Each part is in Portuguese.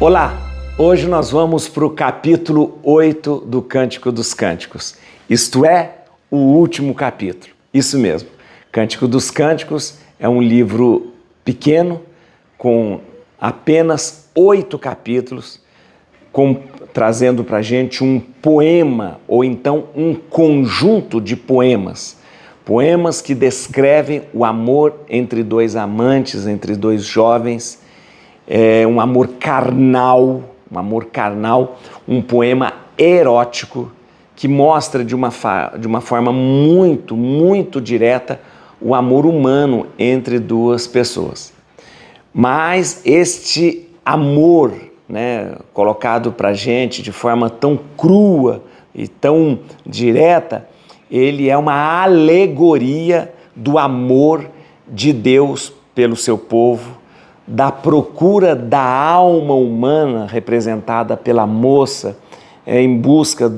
Olá! Hoje nós vamos para o capítulo 8 do Cântico dos Cânticos, isto é, o último capítulo. Isso mesmo, Cântico dos Cânticos é um livro pequeno, com apenas 8 capítulos, trazendo para a gente um poema, ou então um conjunto de poemas. Poemas que descrevem o amor entre dois amantes, entre dois jovens, um amor carnal, um poema erótico que mostra de uma forma muito, muito direta o amor humano entre duas pessoas. Mas este amor, colocado para a gente de forma tão crua e tão direta, ele é uma alegoria do amor de Deus pelo seu povo, da procura da alma humana representada pela moça em busca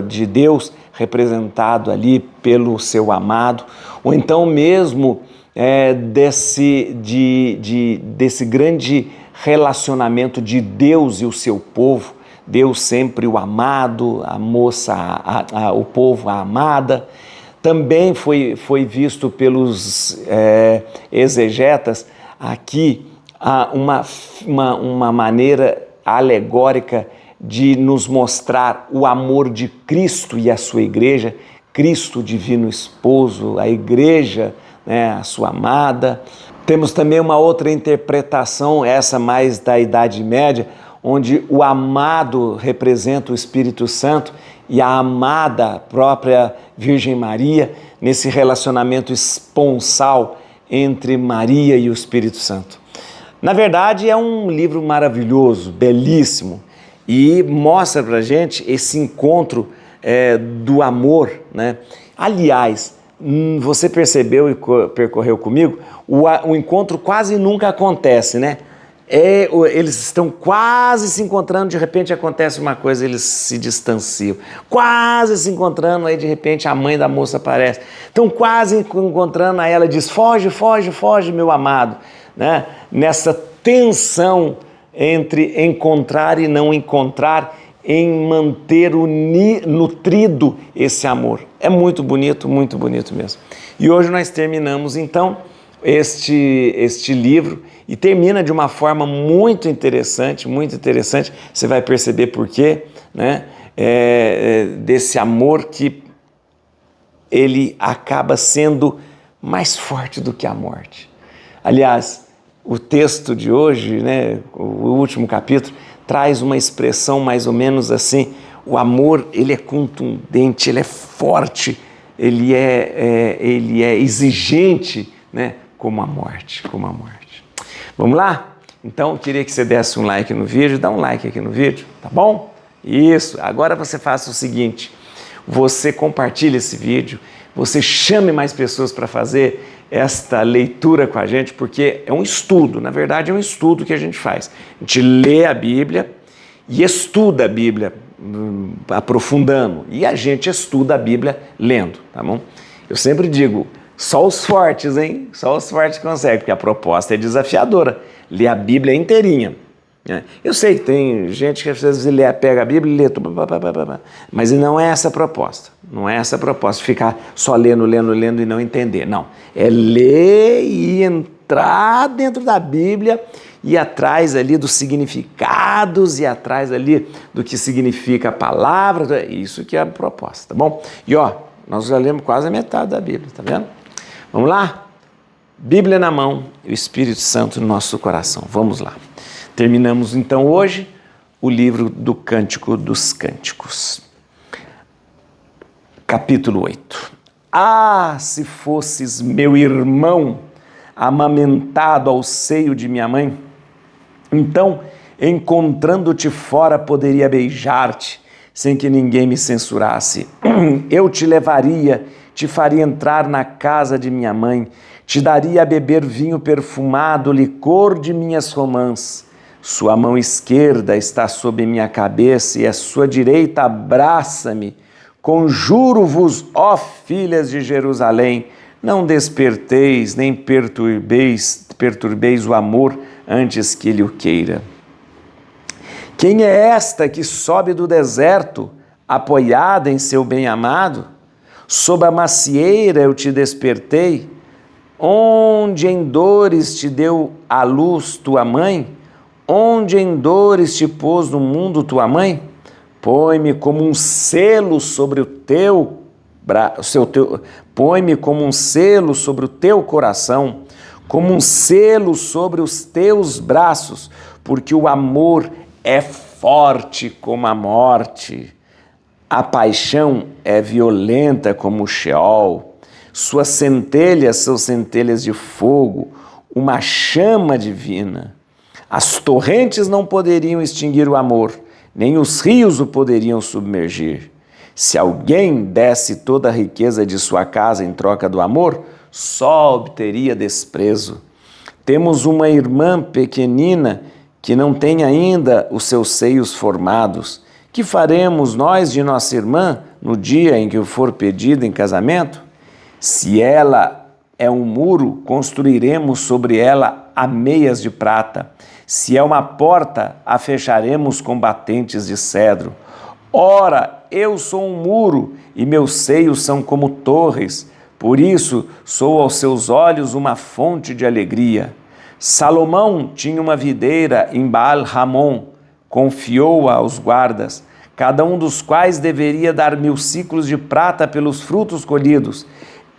de Deus representado ali pelo seu amado, ou então mesmo desse grande relacionamento de Deus e o seu povo, Deus sempre o amado, a moça, o povo a amada. Também foi visto pelos exegetas aqui uma maneira alegórica de nos mostrar o amor de Cristo e a sua igreja, Cristo, o divino esposo, a igreja, a sua amada. Temos também uma outra interpretação, essa mais da Idade Média, onde o amado representa o Espírito Santo e a amada, a própria Virgem Maria, nesse relacionamento esponsal entre Maria e o Espírito Santo. Na verdade, é um livro maravilhoso, belíssimo, e mostra para a gente esse encontro do amor, Aliás, você percebeu e percorreu comigo, o encontro quase nunca acontece, eles estão quase se encontrando, de repente acontece uma coisa, eles se distanciam. Quase se encontrando, aí de repente a mãe da moça aparece. Estão quase encontrando, aí ela diz, foge, foge, foge, meu amado. Nessa tensão entre encontrar e não encontrar, em manter nutrido esse amor. É muito bonito mesmo. E hoje nós terminamos então este livro, e termina de uma forma muito interessante, você vai perceber por quê, desse amor que ele acaba sendo mais forte do que a morte. Aliás, o texto de hoje, o último capítulo, traz uma expressão mais ou menos assim, o amor, ele é contundente, ele é forte, ele é exigente, como a morte. Vamos lá? Então, eu queria que você desse um like no vídeo, dá um like aqui no vídeo, tá bom? Isso, agora você faça o seguinte, você compartilha esse vídeo, você chame mais pessoas para fazer esta leitura com a gente, porque é um estudo, na verdade é um estudo que a gente faz. A gente lê a Bíblia e estuda a Bíblia, aprofundando, e a gente estuda a Bíblia lendo, tá bom? Eu sempre digo, só os fortes, Só os fortes conseguem, porque a proposta é desafiadora. Ler a Bíblia inteirinha. Eu sei que tem gente que às vezes pega a Bíblia e lê tudo, mas não é essa a proposta. Não é essa a proposta, ficar só lendo e não entender. Não, é ler e entrar dentro da Bíblia e ir atrás ali dos significados e atrás ali do que significa a palavra. Isso que é a proposta, tá bom? E nós já lemos quase a metade da Bíblia, tá vendo? Vamos lá? Bíblia na mão e o Espírito Santo no nosso coração. Vamos lá. Terminamos então hoje o livro do Cântico dos Cânticos. Capítulo 8. Ah, se fosses meu irmão, amamentado ao seio de minha mãe, então, encontrando-te fora, poderia beijar-te, sem que ninguém me censurasse. Eu te levaria, te faria entrar na casa de minha mãe, te daria a beber vinho perfumado, licor de minhas romãs. Sua mão esquerda está sob minha cabeça e a sua direita abraça-me. Conjuro-vos, ó filhas de Jerusalém, não desperteis nem perturbeis o amor antes que ele o queira. Quem é esta que sobe do deserto, apoiada em seu bem-amado? Sob a macieira eu te despertei, onde em dores te deu a luz tua mãe? Onde em dores te pôs no mundo tua mãe? Põe-me como um selo sobre o teu põe-me como um selo sobre o teu coração, como um selo sobre os teus braços, porque o amor é forte como a morte. A paixão é violenta como o Sheol. Suas centelhas são centelhas de fogo, uma chama divina. As torrentes não poderiam extinguir o amor, nem os rios o poderiam submergir. Se alguém desse toda a riqueza de sua casa em troca do amor, só obteria desprezo. Temos uma irmã pequenina que não tem ainda os seus seios formados. Que faremos nós de nossa irmã no dia em que for pedida em casamento? Se ela é um muro, construiremos sobre ela ameias de prata. Se é uma porta, a fecharemos com batentes de cedro. Ora, eu sou um muro e meus seios são como torres, por isso sou aos seus olhos uma fonte de alegria. Salomão tinha uma videira em Baal-Ramon, confiou-a aos guardas, cada um dos quais deveria dar 1000 siclos de prata pelos frutos colhidos.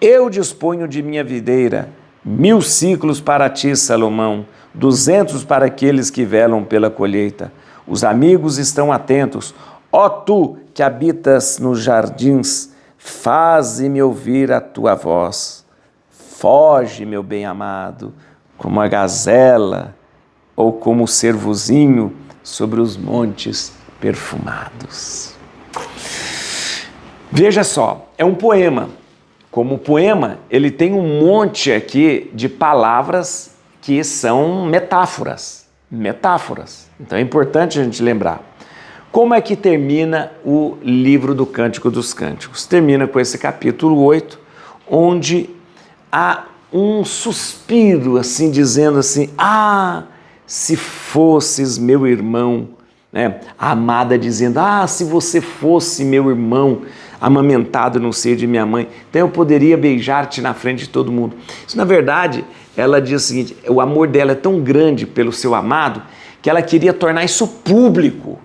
Eu disponho de minha videira, 1000 siclos para ti, Salomão, 200 para aqueles que velam pela colheita. Os amigos estão atentos. Ó tu que habitas nos jardins, faze-me ouvir a tua voz. Foge, meu bem-amado, como a gazela ou como o cervozinho sobre os montes perfumados. Veja só, é um poema. Como poema, ele tem um monte aqui de palavras que são metáforas. Metáforas. Então é importante a gente lembrar. Como é que termina o livro do Cântico dos Cânticos? Termina com esse capítulo 8, onde há um suspiro, assim, dizendo assim, se fosses meu irmão, né? A amada dizendo, se você fosse meu irmão, amamentado no seio de minha mãe, então eu poderia beijar-te na frente de todo mundo. Isso, na verdade, ela diz o seguinte, o amor dela é tão grande pelo seu amado, que ela queria tornar isso público,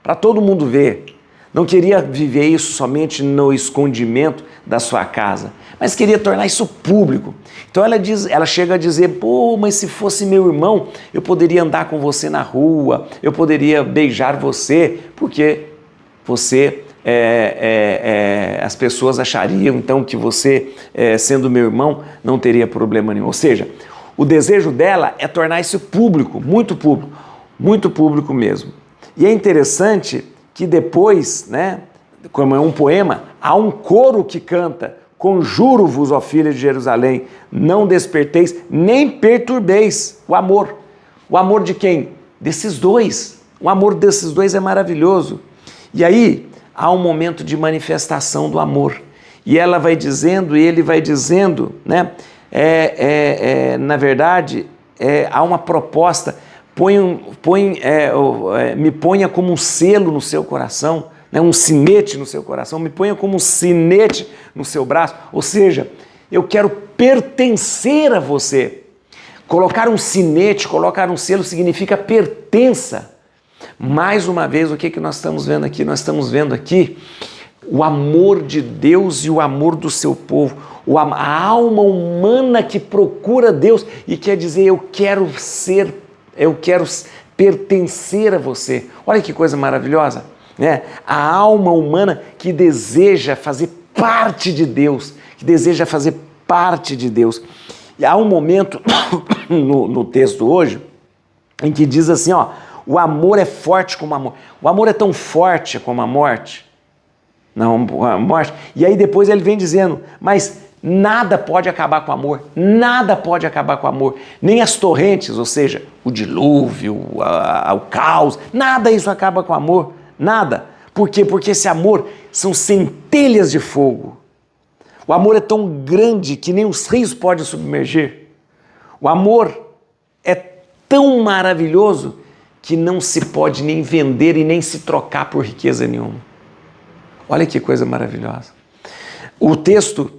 para todo mundo ver. Não queria viver isso somente no escondimento da sua casa, mas queria tornar isso público. Então ela chega a dizer, mas se fosse meu irmão, eu poderia andar com você na rua, eu poderia beijar você, porque você, as pessoas achariam então que você, sendo meu irmão, não teria problema nenhum. Ou seja, o desejo dela é tornar isso público, muito público mesmo. E é interessante que depois, né, como é um poema, há um coro que canta, conjuro-vos, ó filha de Jerusalém, não desperteis, nem perturbeis o amor. O amor de quem? Desses dois. O amor desses dois é maravilhoso. E aí há um momento de manifestação do amor. E ela vai dizendo, e ele vai dizendo, né, na verdade, há uma proposta, me ponha como um selo no seu coração, né, um sinete no seu coração, me ponha como um sinete no seu braço, ou seja, eu quero pertencer a você. Colocar um sinete, colocar um selo significa pertença. Mais uma vez, o que nós estamos vendo aqui? Nós estamos vendo aqui o amor de Deus e o amor do seu povo, a alma humana que procura Deus e quer dizer, eu quero pertencer a você. Olha que coisa maravilhosa, né? A alma humana que deseja fazer parte de Deus, E há um momento no texto hoje em que diz assim, o amor é forte como a morte. O amor é tão forte como a morte. Não, a morte. E aí depois ele vem dizendo, mas nada pode acabar com o amor, nada pode acabar com o amor, nem as torrentes, ou seja, o dilúvio, o caos, nada isso acaba com o amor, nada. Por quê? Porque esse amor são centelhas de fogo. O amor é tão grande que nem os rios podem submergir. O amor é tão maravilhoso que não se pode nem vender e nem se trocar por riqueza nenhuma. Olha que coisa maravilhosa. O texto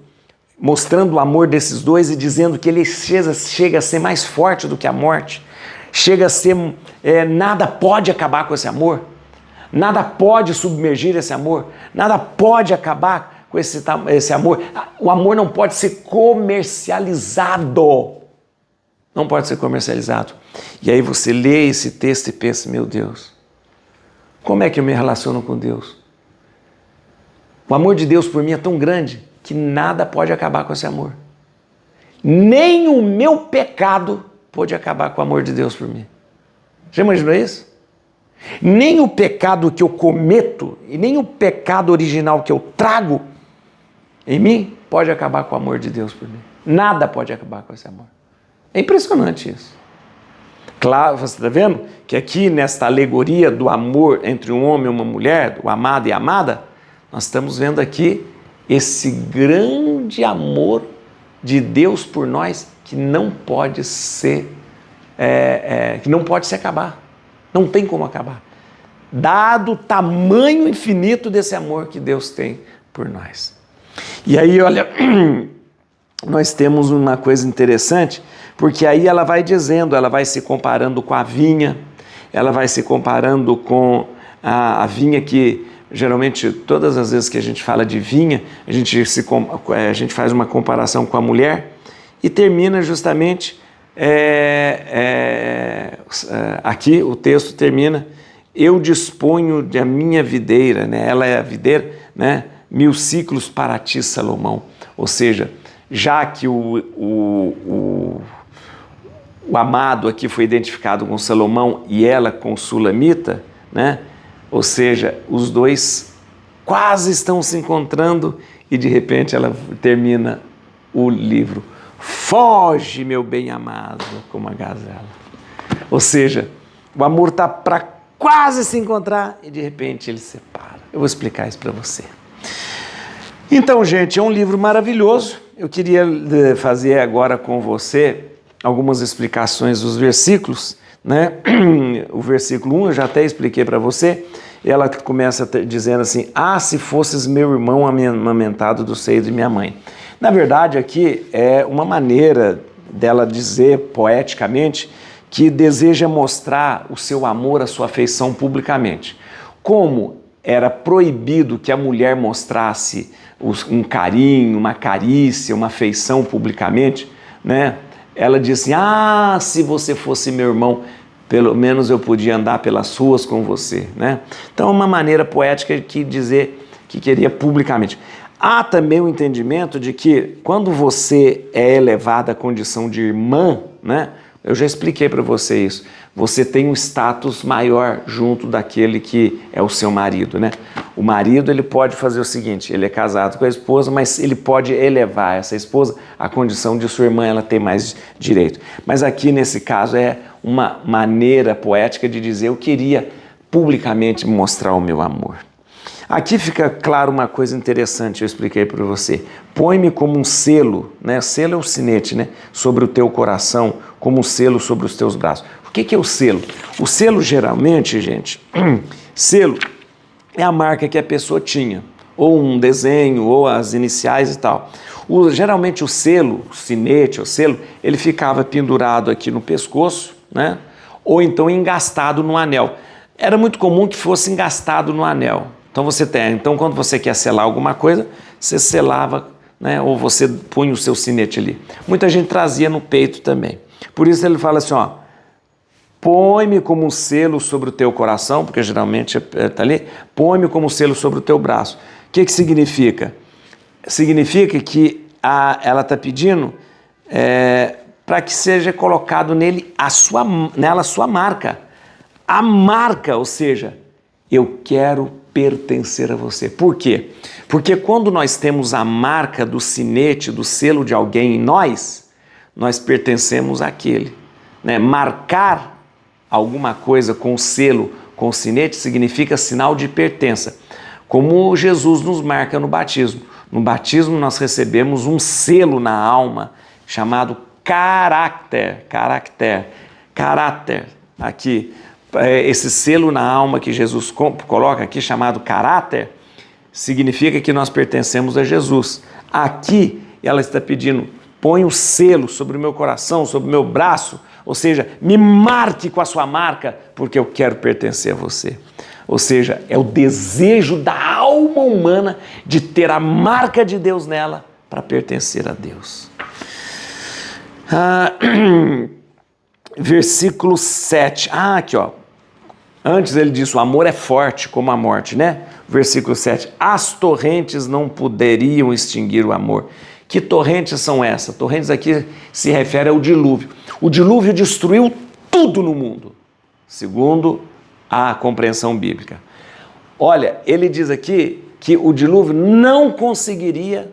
mostrando o amor desses dois e dizendo que ele chega a ser mais forte do que a morte, chega a ser, nada pode acabar com esse amor, nada pode submergir esse amor, nada pode acabar com esse amor. O amor não pode ser comercializado, não pode ser comercializado. E aí você lê esse texto e pensa, meu Deus, como é que eu me relaciono com Deus? O amor de Deus por mim é tão grande que nada pode acabar com esse amor. Nem o meu pecado pode acabar com o amor de Deus por mim. Já imaginou isso? Nem o pecado que eu cometo e nem o pecado original que eu trago em mim pode acabar com o amor de Deus por mim. Nada pode acabar com esse amor. É impressionante isso. Claro, você está vendo que aqui nesta alegoria do amor entre um homem e uma mulher, do amado e amada, nós estamos vendo aqui esse grande amor de Deus por nós que não pode ser, que não pode se acabar. Não tem como acabar. Dado o tamanho infinito desse amor que Deus tem por nós. E aí, olha, nós temos uma coisa interessante, porque aí ela vai dizendo, ela vai se comparando com a vinha, ela vai se comparando com a vinha que, geralmente, todas as vezes que a gente fala de vinha, a gente faz uma comparação com a mulher e termina justamente, aqui o texto termina, eu disponho da minha videira, né? Ela é a videira, né? 1000 ciclos para ti, Salomão. Ou seja, já que o amado aqui foi identificado com Salomão e ela com Sulamita, né? Ou seja, os dois quase estão se encontrando e de repente ela termina o livro. Foge, meu bem-amado, como a gazela. Ou seja, o amor está para quase se encontrar e de repente ele se separa. Eu vou explicar isso para você. Então, gente, é um livro maravilhoso. Eu queria fazer agora com você algumas explicações dos versículos, né? O versículo 1 eu já até expliquei para você. Ela começa dizendo assim, se fosses meu irmão amamentado do seio de minha mãe. Na verdade, aqui é uma maneira dela dizer poeticamente que deseja mostrar o seu amor, a sua afeição publicamente. Como era proibido que a mulher mostrasse um carinho, uma carícia, uma afeição publicamente, né? Ela diz assim, se você fosse meu irmão, pelo menos eu podia andar pelas ruas com você, né? Então é uma maneira poética de dizer que queria publicamente. Há também o entendimento de que quando você é elevado à condição de irmã, né? Eu já expliquei para você isso. Você tem um status maior junto daquele que é o seu marido, né? O marido, ele pode fazer o seguinte, ele é casado com a esposa, mas ele pode elevar essa esposa à condição de sua irmã, ela ter mais direito. Mas aqui, nesse caso, é uma maneira poética de dizer, eu queria publicamente mostrar o meu amor. Aqui fica claro uma coisa interessante, eu expliquei para você. Põe-me como um selo, né? Selo é o sinete, né? Sobre o teu coração, como um selo sobre os teus braços. O que é o selo? O selo, geralmente, gente, selo é a marca que a pessoa tinha, ou um desenho, ou as iniciais e tal. Geralmente o selo, o sinete, o selo, ele ficava pendurado aqui no pescoço, né? Ou então engastado no anel. Era muito comum que fosse engastado no anel. Então quando você quer selar alguma coisa, você selava, né? Ou você punha o seu sinete ali. Muita gente trazia no peito também. Por isso ele fala assim, põe-me como um selo sobre o teu coração, porque geralmente está ali, põe-me como um selo sobre o teu braço. O que significa? Significa que ela está pedindo para que seja colocado nela a sua marca. A marca, ou seja, eu quero pertencer a você. Por quê? Porque quando nós temos a marca do sinete, do selo de alguém em nós pertencemos àquele. Né? Marcar alguma coisa com o selo, com o sinete, significa sinal de pertença. Como Jesus nos marca no batismo. No batismo nós recebemos um selo na alma chamado caráter, aqui, esse selo na alma que Jesus coloca aqui, chamado caráter, significa que nós pertencemos a Jesus. Aqui ela está pedindo, põe o selo sobre o meu coração, sobre o meu braço, ou seja, me marque com a sua marca, porque eu quero pertencer a você. Ou seja, é o desejo da alma humana de ter a marca de Deus nela para pertencer a Deus. Versículo 7. Aqui, ó. Antes ele disse, o amor é forte como a morte, né? Versículo 7. As torrentes não poderiam extinguir o amor. Que torrentes são essas? Torrentes aqui se refere ao dilúvio. O dilúvio destruiu tudo no mundo, segundo a compreensão bíblica. Olha, ele diz aqui que o dilúvio não conseguiria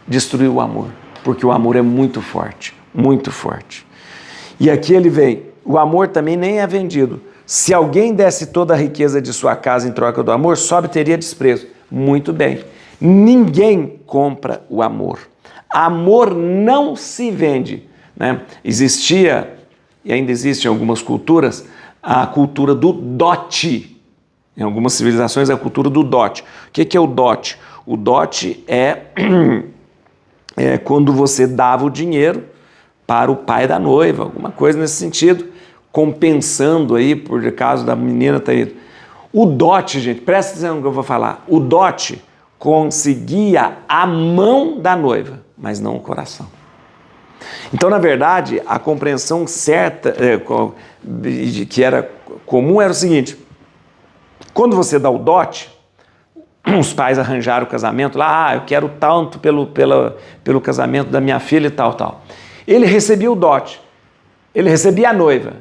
destruir o amor, porque o amor é muito forte, muito forte. E aqui ele vem, o amor também nem é vendido. Se alguém desse toda a riqueza de sua casa em troca do amor, só obteria desprezo. Muito bem. Ninguém compra o amor. Amor não se vende, né? Existia, e ainda existe em algumas culturas, a cultura do dote. Em algumas civilizações, a cultura do dote. O que é o dote? O dote é quando você dava o dinheiro para o pai da noiva, alguma coisa nesse sentido, compensando aí, por causa da menina ter ido. O dote, gente, presta atenção no que eu vou falar. O dote conseguia a mão da noiva, mas não o coração. Então, na verdade, a compreensão certa, que era comum, era o seguinte: quando você dá o dote, os pais arranjaram o casamento lá, eu quero tanto pelo casamento da minha filha e tal. Ele recebia o dote, ele recebia a noiva,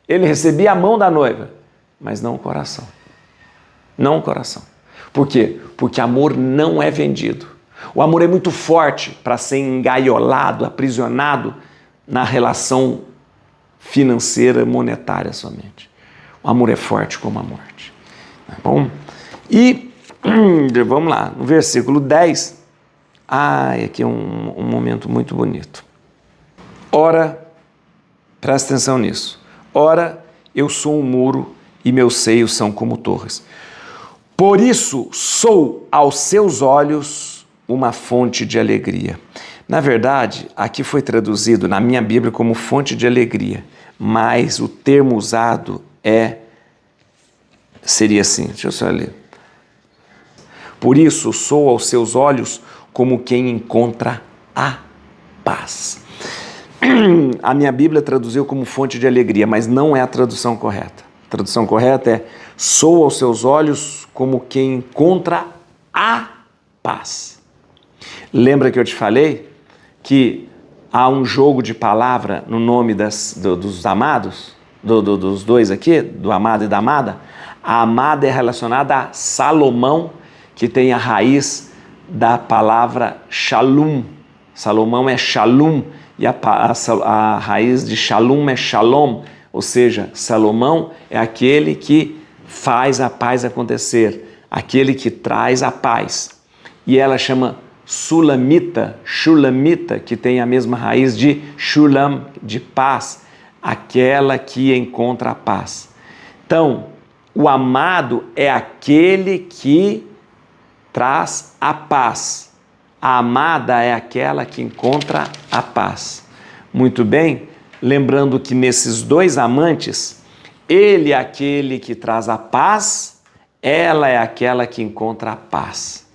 ele recebia a mão da noiva, mas não o coração. Não o coração. Por quê? Porque amor não é vendido. O amor é muito forte para ser engaiolado, aprisionado na relação financeira, monetária somente. O amor é forte como a morte. Tá bom? E vamos lá, no versículo 10. Aqui é um momento muito bonito. Ora, presta atenção nisso. Ora, eu sou um muro e meus seios são como torres. Por isso sou aos seus olhos uma fonte de alegria. Na verdade, aqui foi traduzido na minha Bíblia como fonte de alegria, mas o termo usado seria assim, deixa eu só ler. Por isso sou aos seus olhos como quem encontra a paz. A minha Bíblia traduziu como fonte de alegria, mas não é a tradução correta. A tradução correta é: sou aos seus olhos como quem encontra a paz. Lembra que eu te falei que há um jogo de palavra no nome dos amados, dos dois aqui, do amado e da amada? A amada é relacionada a Salomão, que tem a raiz da palavra shalom. Salomão é shalom e a raiz de shalom é shalom, ou seja, Salomão é aquele que faz a paz acontecer, aquele que traz a paz. E ela chama Sulamita, que tem a mesma raiz de Shulam, de paz, aquela que encontra a paz. Então, o amado é aquele que traz a paz. A amada é aquela que encontra a paz. Muito bem, lembrando que nesses dois amantes, ele é aquele que traz a paz, ela é aquela que encontra a paz.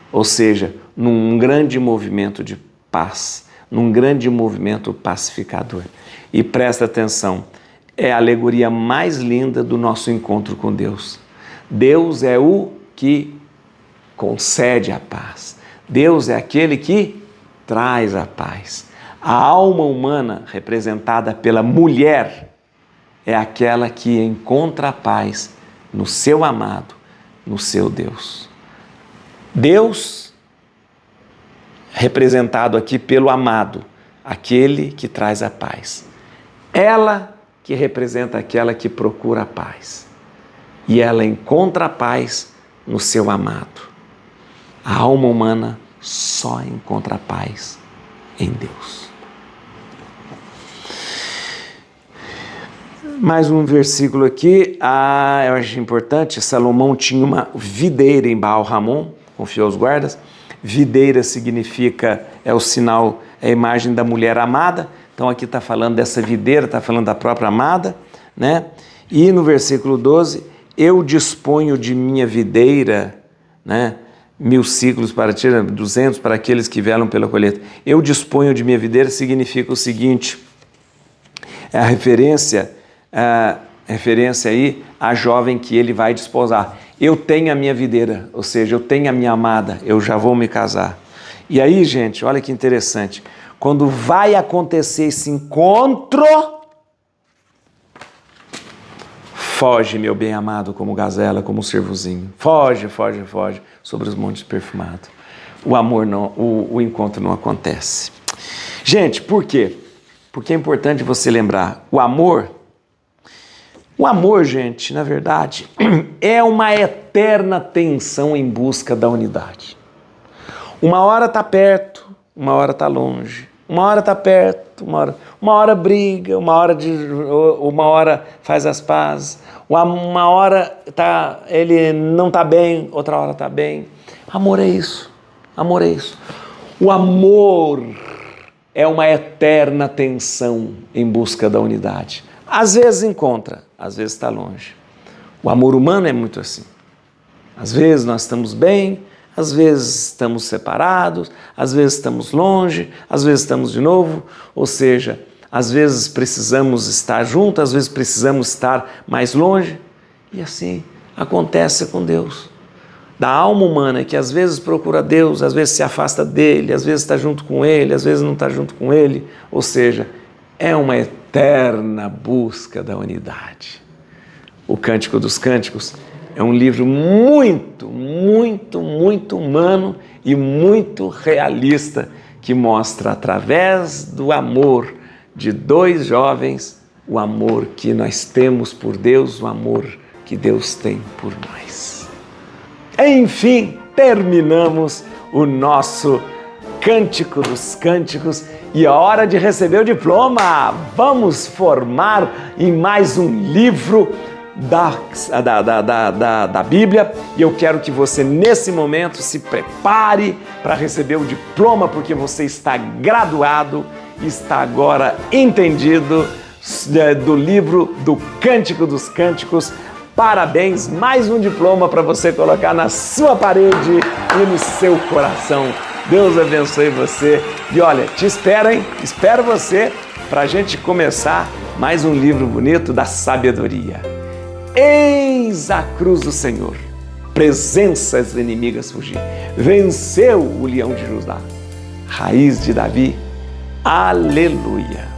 Ou seja, num grande movimento de paz, num grande movimento pacificador. E presta atenção, é a alegoria mais linda do nosso encontro com Deus. Deus é o que concede a paz. Deus é aquele que traz a paz. A alma humana, representada pela mulher, é aquela que encontra a paz no seu amado, no seu Deus. Deus, representado aqui pelo amado, aquele que traz a paz. Ela, que representa aquela que procura a paz. E ela encontra a paz no seu amado. A alma humana só encontra a paz em Deus. Mais um versículo aqui, eu acho importante. Salomão tinha uma videira em Baal-Ramon, confiou aos guardas. Videira significa, é o sinal, é a imagem da mulher amada. Então aqui está falando dessa videira, está falando da própria amada, né? E no versículo 12, eu disponho de minha videira, né? 1000 ciclos para ti, 200 para aqueles que velam pela colheita. Eu disponho de minha videira significa o seguinte, é a referência aí à jovem que ele vai desposar. Eu tenho a minha videira, ou seja, eu tenho a minha amada, eu já vou me casar. E aí, gente, olha que interessante, quando vai acontecer esse encontro, foge, meu bem-amado, como gazela, como cervozinho. Foge, foge, foge sobre os montes perfumados. O amor não, o encontro não acontece. Gente, por quê? Porque é importante você lembrar, o amor, gente, na verdade, é uma eterna tensão em busca da unidade. Uma hora está perto, uma hora está longe. Uma hora está perto, uma hora briga, uma hora faz as pazes, uma hora ele não está bem, outra hora está bem. Amor é isso, amor é isso. O amor é uma eterna tensão em busca da unidade. Às vezes encontra, às vezes está longe. O amor humano é muito assim. Às vezes nós estamos bem, às vezes estamos separados, às vezes estamos longe, às vezes estamos de novo, ou seja, às vezes precisamos estar juntos, às vezes precisamos estar mais longe, e assim acontece com Deus. Da alma humana que às vezes procura Deus, às vezes se afasta dele, às vezes está junto com ele, às vezes não está junto com ele, ou seja, é uma eterna busca da unidade. O Cântico dos Cânticos é um livro muito, muito, muito humano e muito realista, que mostra através do amor de dois jovens, o amor que nós temos por Deus, o amor que Deus tem por nós. Enfim, terminamos o nosso Cântico dos Cânticos e é hora de receber o diploma. Vamos formar em mais um livro da Bíblia, e eu quero que você nesse momento se prepare para receber o diploma, porque você está graduado, está agora entendido do livro do Cântico dos Cânticos. Parabéns, mais um diploma para você colocar na sua parede e no seu coração. Deus abençoe você e olha, espero você para a gente começar mais um livro bonito da sabedoria. Eis a cruz do Senhor, presenças inimigas fugir, venceu o leão de Judá, raiz de Davi, aleluia.